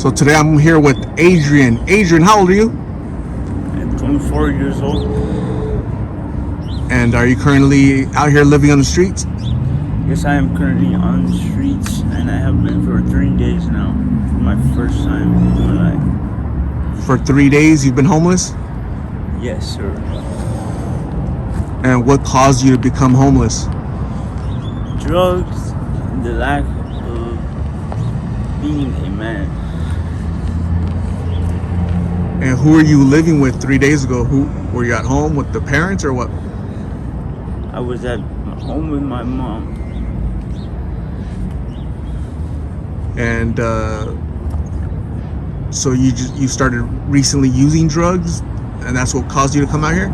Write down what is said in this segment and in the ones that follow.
So today I'm here with Adrian. Adrian, how old are you? I'm 24 years old. And are you currently out here living on the streets? Yes, I am currently on the streets, and I have been for 3 days now. For my first time in my life. For 3 days you've been homeless? Yes, sir. And what caused you to become homeless? Drugs and the lack of being a man. And who are you living with 3 days ago? Who were you at home with the parents or what? I was at home with my mom. And so you started recently using drugs, and that's what caused you to come out here?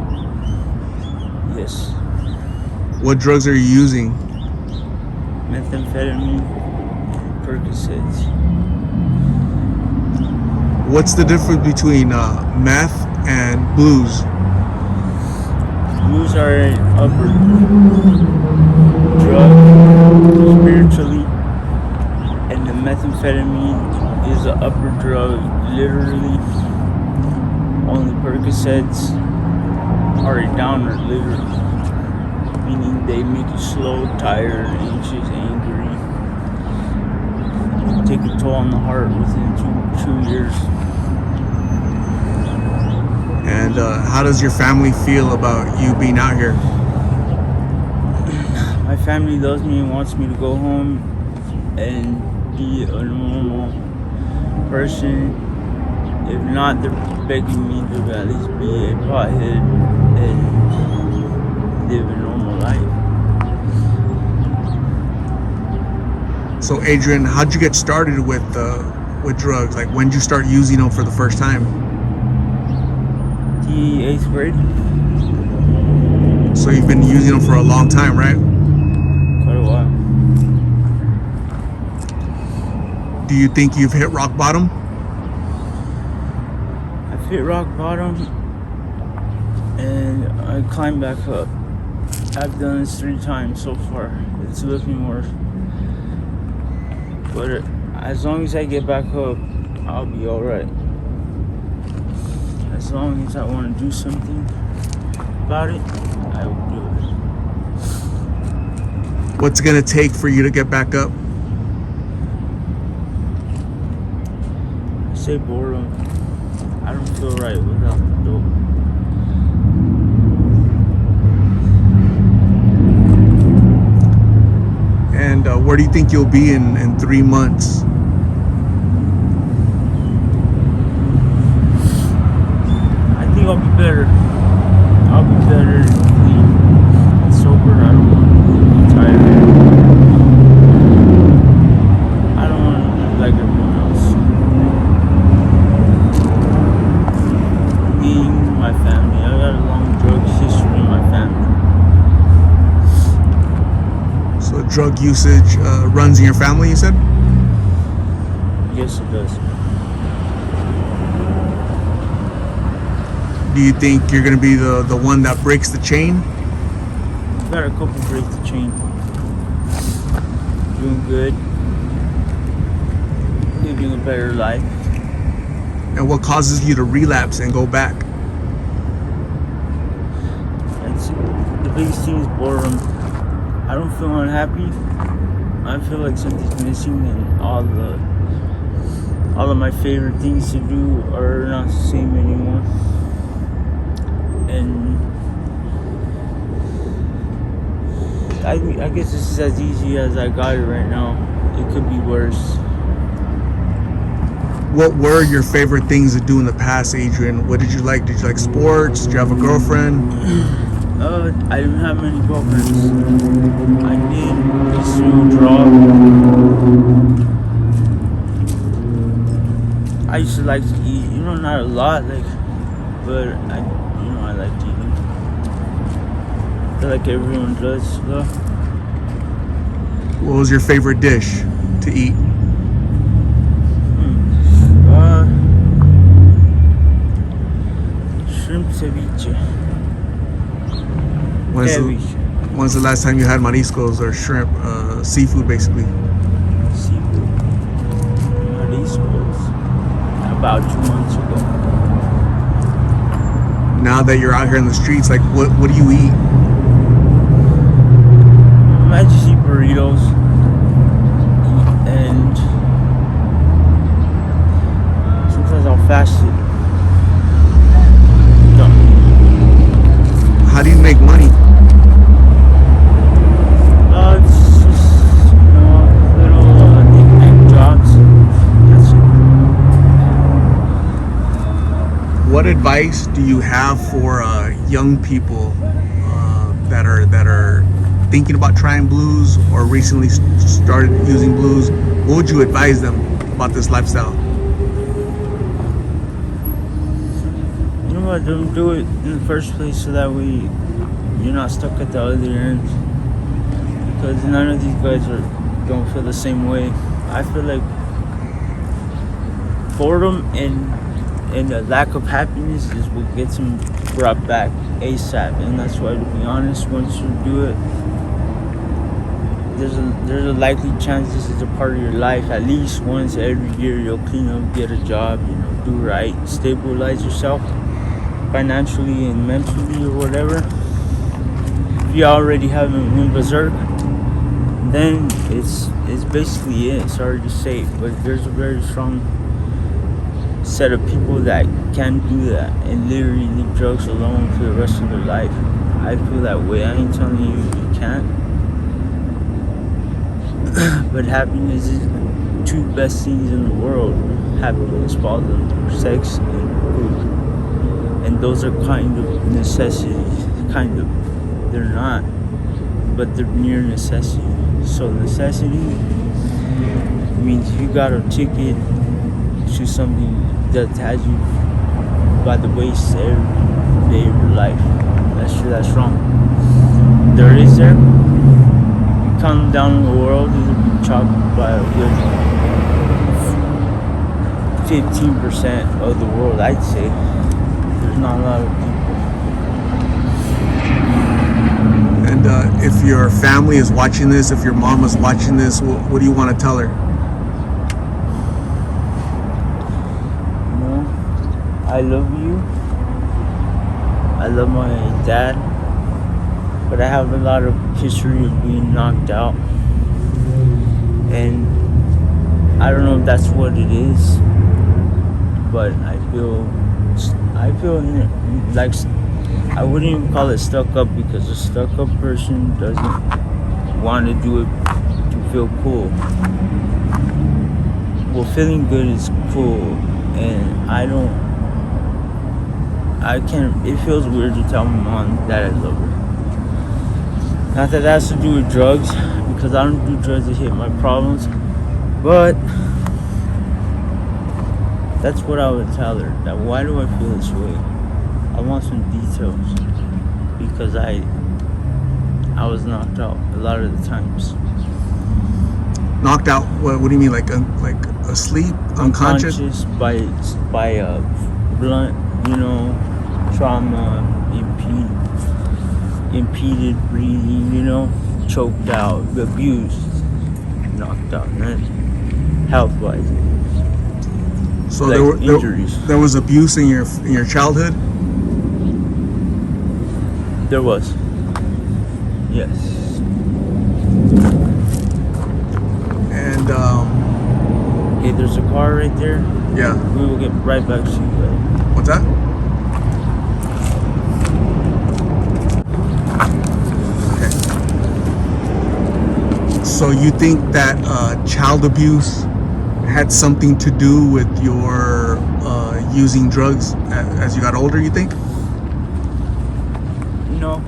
Yes. What drugs are you using? Methamphetamine, Percocets. What's the difference between meth and blues? Blues are an upper drug spiritually, and the methamphetamine is an upper drug literally. Only Percocets are a downer literally, meaning they make you slow, tired, anxious, angry. You take a toll on the heart within two years. And how does your family feel about you being out here? My family loves me and wants me to go home and be a normal person. If not, they're begging me to at least be a pothead and live a normal life. So Adrian, how'd you get started with drugs? Like, when did you start using them for the first time? The 8th grade. So you've been using them for a long time, right? Quite a while. Do you think you've hit rock bottom? I've hit rock bottom and I climbed back up. I've done this 3 times so far. It's looking worse. But as long as I get back up, I'll be alright. As long as I want to do something about it, I will do it. What's it gonna take for you to get back up? I say boredom. I don't feel right without the dope. And where do you think you'll be in 3 months? I think I'll be better. I'll be better clean and sober. I don't want to be tired. I don't want to live like everyone else. Me and my family. I got a long drug history in my family. So drug usage runs in your family, you said? Yes, it does. Do you think you're gonna be the one that breaks the chain? Got a couple break the chain. Doing good. Living a better life. And what causes you to relapse and go back? That's the biggest thing is boredom. I don't feel unhappy. I feel like something's missing, and all of my favorite things to do are not the same anymore. And I guess this is as easy as I got it right now. It could be worse. What were your favorite things to do in the past, Adrian? What did you like? Did you like sports? Did you have a girlfriend? I didn't have many girlfriends. I did used to draw. I used to like to eat, not a lot, but I like eating. I feel like everyone does, though. What was your favorite dish to eat? Shrimp ceviche. When's the last time you had mariscos or shrimp, seafood basically? Seafood. Mariscos. about 2 months ago. Now that you're out here in the streets, like what do you eat? I just eat burritos and sometimes I'll fast it. How do you make money? It's just, little knick-knack jobs. That's it. What advice do you have for young people that are thinking about trying blues or recently started using blues? What would you advise them about this lifestyle? You know what? Don't do it in the first place so that way you're not stuck at the other end. Because none of these guys don't feel the same way. I feel like boredom and the lack of happiness is what gets them brought back ASAP. And that's why, to be honest, once you do it, there's a likely chance this is a part of your life. At least once every year you'll clean up, get a job, do right, stabilize yourself financially and mentally or whatever. If you already haven't went berserk, then it's basically it. Sorry to say, but there's a very strong set of people that can do that and literally leave drugs alone for the rest of their life. I feel that way. I ain't telling you you can't. But happiness is the two best things in the world. Happiness falls under sex and food. And those are kind of necessities. Kind of. They're not. But they're near necessity. So necessity means you got a ticket to something that has you by the waist every day of your life. That's wrong. There is there. You come down the world, it'll be chopped by a good 15% of the world, I'd say. There's not a lot of people. And if your family is watching this, if your mom is watching this, what do you want to tell her? I love you. I love my dad. But I have a lot of history of being knocked out. And I don't know if that's what it is. But I feel like I wouldn't even call it stuck up, because a stuck up person doesn't want to do it to feel cool. Well, feeling good is cool, and it feels weird to tell my mom that I love her. Not that has to do with drugs, because I don't do drugs to hit my problems, but that's what I would tell her. That why do I feel this way? I want some details, because I was knocked out a lot of the times. Knocked out? What do you mean? Like asleep, unconscious? by a blunt, trauma, impeded breathing, choked out, abused, knocked out, health-wise. So like injuries. There was abuse in your childhood? There was. Yes. And hey, there's a car right there. Yeah. We will get right back to you guys. What's that? Okay. So you think that child abuse had something to do with your using drugs as you got older, you think? No.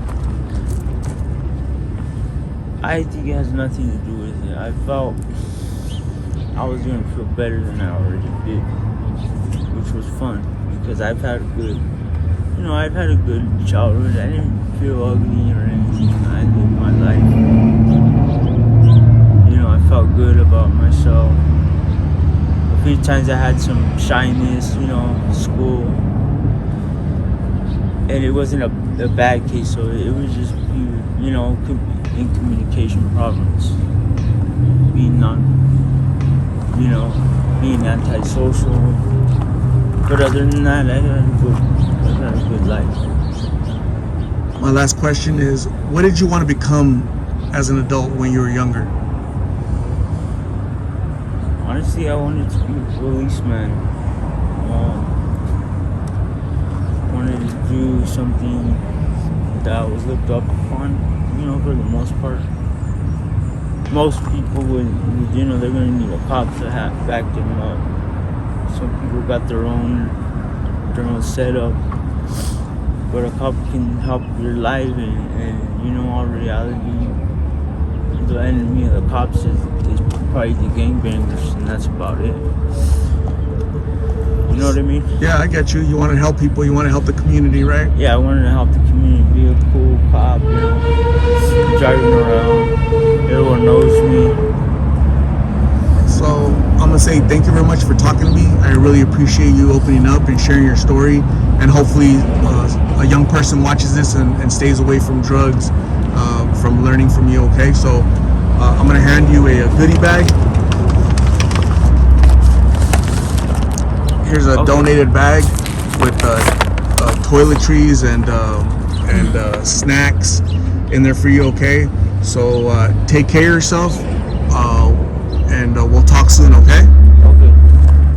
I think it has nothing to do with it. I felt I was going to feel better than I already did, which was fun, because I've had a good childhood. I didn't feel ugly or anything. I lived my life. I felt good about myself. A few times I had some shyness, school. And it wasn't a bad case, so it was just, in communication problems. Being being antisocial, But other than that, I had a good life. My last question is, what did you want to become as an adult when you were younger? Honestly, I wanted to be a policeman. Wanted to do something that was looked up upon, for the most part. Most people would they're going to need a cop to back them up. Some people got their own setup, but a cop can help your life, and all reality, the enemy of the cops is probably the gangbangers, and that's about it. You know what I mean? Yeah, I get you. You want to help people. You want to help the community, right? Yeah, I wanted to help the community, be a cool cop, driving around. Everyone knows me. So I'm going to say thank you very much for talking to me. I really appreciate you opening up and sharing your story. And hopefully a young person watches this and stays away from drugs, from learning from you, okay? So I'm going to hand you a goodie bag. Here's a donated bag with toiletries and snacks in there for you, okay? So take care of yourself, and we'll talk soon, okay?